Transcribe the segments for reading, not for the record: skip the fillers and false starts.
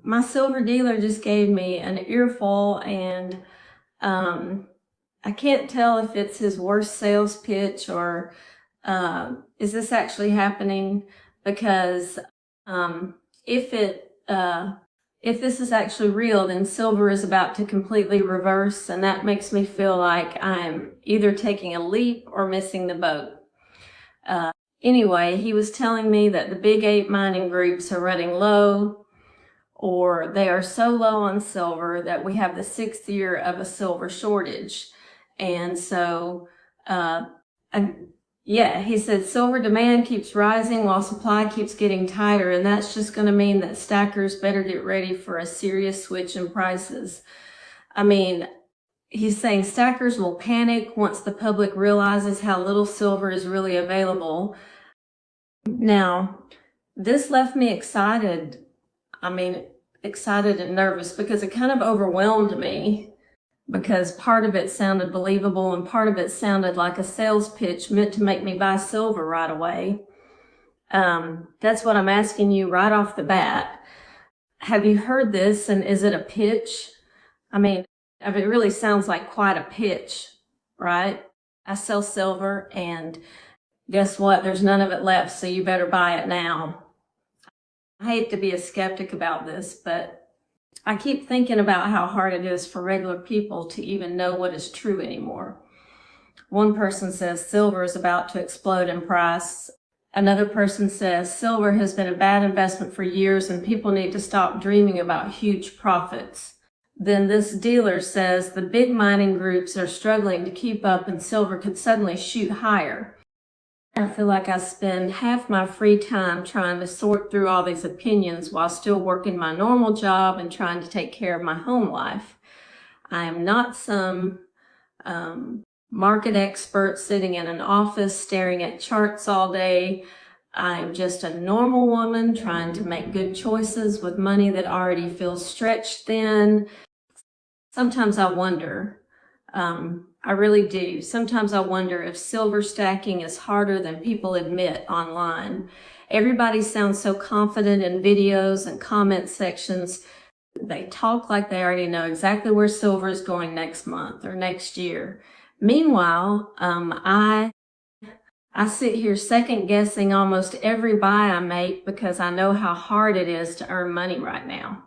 My silver dealer just gave me an earful, and I can't tell if it's his worst sales pitch or is this actually happening, because if this is actually real, then silver is about to completely reverse, and that makes me feel like I'm either taking a leap or missing the boat. Anyway, he was telling me that the big 8 mining groups are running low, or they are so low on silver that we have the 6th year of a silver shortage. And so, he said silver demand keeps rising while supply keeps getting tighter, and that's just going to mean that stackers better get ready for a serious switch in prices. I mean, he's saying stackers will panic once the public realizes how little silver is really available. Now, this left me excited. Excited and nervous, because it kind of overwhelmed me, because part of it sounded believable and part of it sounded like a sales pitch meant to make me buy silver right away. That's what I'm asking you right off the bat. Have you heard this, and is it a pitch? It really sounds like quite a pitch, right? I sell silver, and guess what? There's none of it left, so you better buy it now. I hate to be a skeptic about this, but I keep thinking about how hard it is for regular people to even know what is true anymore. One person says silver is about to explode in price. Another person says silver has been a bad investment for years and people need to stop dreaming about huge profits. Then this dealer says the big mining groups are struggling to keep up and silver could suddenly shoot higher. I feel like I spend half my free time trying to sort through all these opinions while still working my normal job and trying to take care of my home life. I am not some market expert sitting in an office staring at charts all day. I'm just a normal woman trying to make good choices with money that already feels stretched thin. Sometimes I wonder, I really do. Sometimes I wonder if silver stacking is harder than people admit online. Everybody sounds so confident in videos and comment sections. They talk like they already know exactly where silver is going next month or next year. Meanwhile, I sit here second guessing almost every buy I make because I know how hard it is to earn money right now.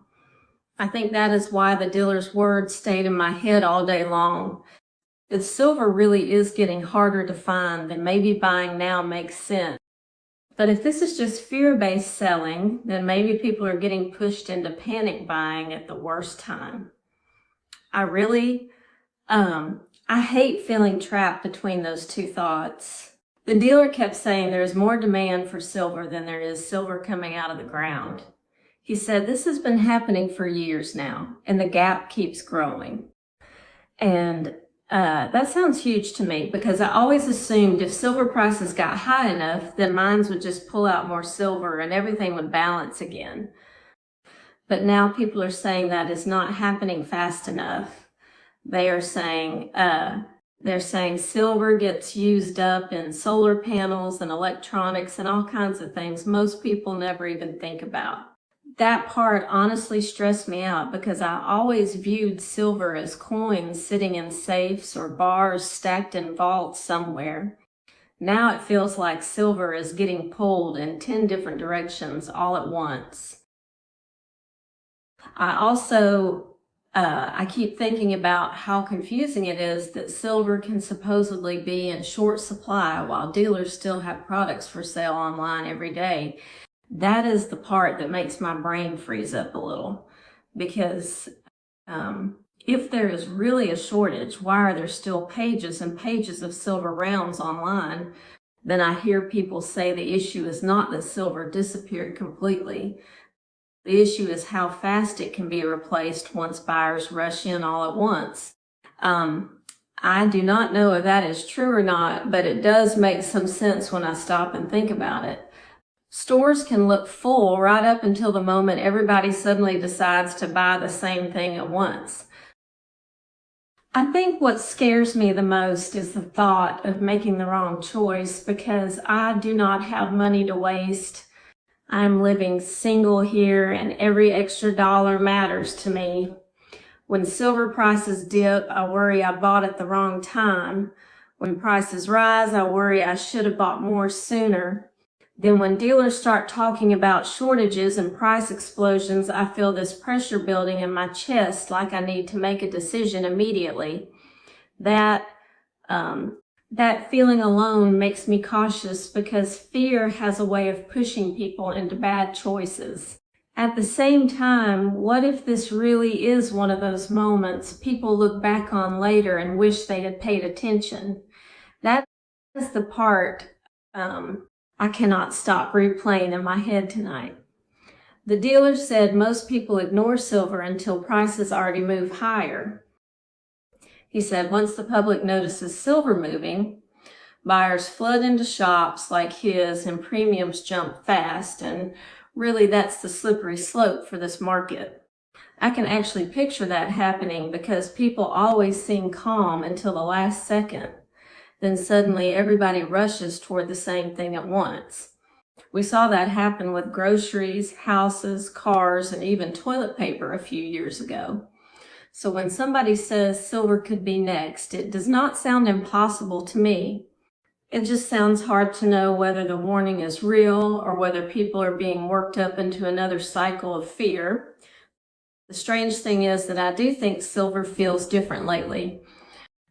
I think that is why the dealer's words stayed in my head all day long. If silver really is getting harder to find, then maybe buying now makes sense. But if this is just fear-based selling, then maybe people are getting pushed into panic buying at the worst time. I hate feeling trapped between those two thoughts. The dealer kept saying there's more demand for silver than there is silver coming out of the ground. He said this has been happening for years now, and the gap keeps growing. And that sounds huge to me, because I always assumed if silver prices got high enough, then mines would just pull out more silver and everything would balance again. But now people are saying that is not happening fast enough. They are saying, silver gets used up in solar panels and electronics and all kinds of things most people never even think about. That part honestly stressed me out, because I always viewed silver as coins sitting in safes or bars stacked in vaults somewhere. Now it feels like silver is getting pulled in 10 different directions all at once. I keep thinking about how confusing it is that silver can supposedly be in short supply while dealers still have products for sale online every day. That is the part that makes my brain freeze up a little, because if there is really a shortage, why are there still pages and pages of silver rounds online? Then I hear people say the issue is not that silver disappeared completely. The issue is how fast it can be replaced once buyers rush in all at once. I do not know if that is true or not, but it does make some sense when I stop and think about it. Stores can look full right up until the moment everybody suddenly decides to buy the same thing at once. I think what scares me the most is the thought of making the wrong choice, because I do not have money to waste. I'm living single here and every extra dollar matters to me. When silver prices dip, I worry I bought at the wrong time. When prices rise, I worry I should have bought more sooner. Then when dealers start talking about shortages and price explosions, I feel this pressure building in my chest like I need to make a decision immediately. That feeling alone makes me cautious because fear has a way of pushing people into bad choices. At the same time, what if this really is one of those moments people look back on later and wish they had paid attention? That is the part I cannot stop replaying in my head tonight. The dealer said most people ignore silver until prices already move higher. He said once the public notices silver moving, buyers flood into shops like his and premiums jump fast, and really that's the slippery slope for this market. I can actually picture that happening because people always seem calm until the last second. Then suddenly everybody rushes toward the same thing at once. We saw that happen with groceries, houses, cars, and even toilet paper a few years ago. So when somebody says silver could be next, it does not sound impossible to me. It just sounds hard to know whether the warning is real or whether people are being worked up into another cycle of fear. The strange thing is that I do think silver feels different lately.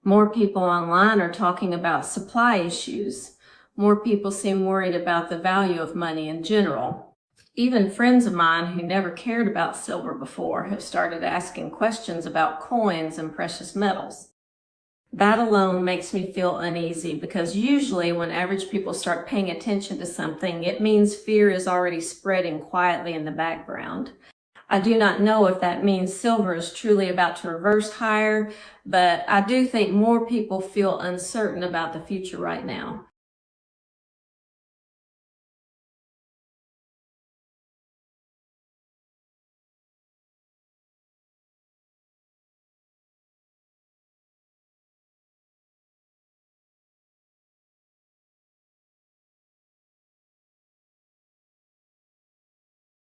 More people online are talking about supply issues. More people seem worried about the value of money in general. Even friends of mine who never cared about silver before have started asking questions about coins and precious metals. That alone makes me feel uneasy because usually when average people start paying attention to something, it means fear is already spreading quietly in the background. I do not know if that means silver is truly about to reverse higher, but I do think more people feel uncertain about the future right now.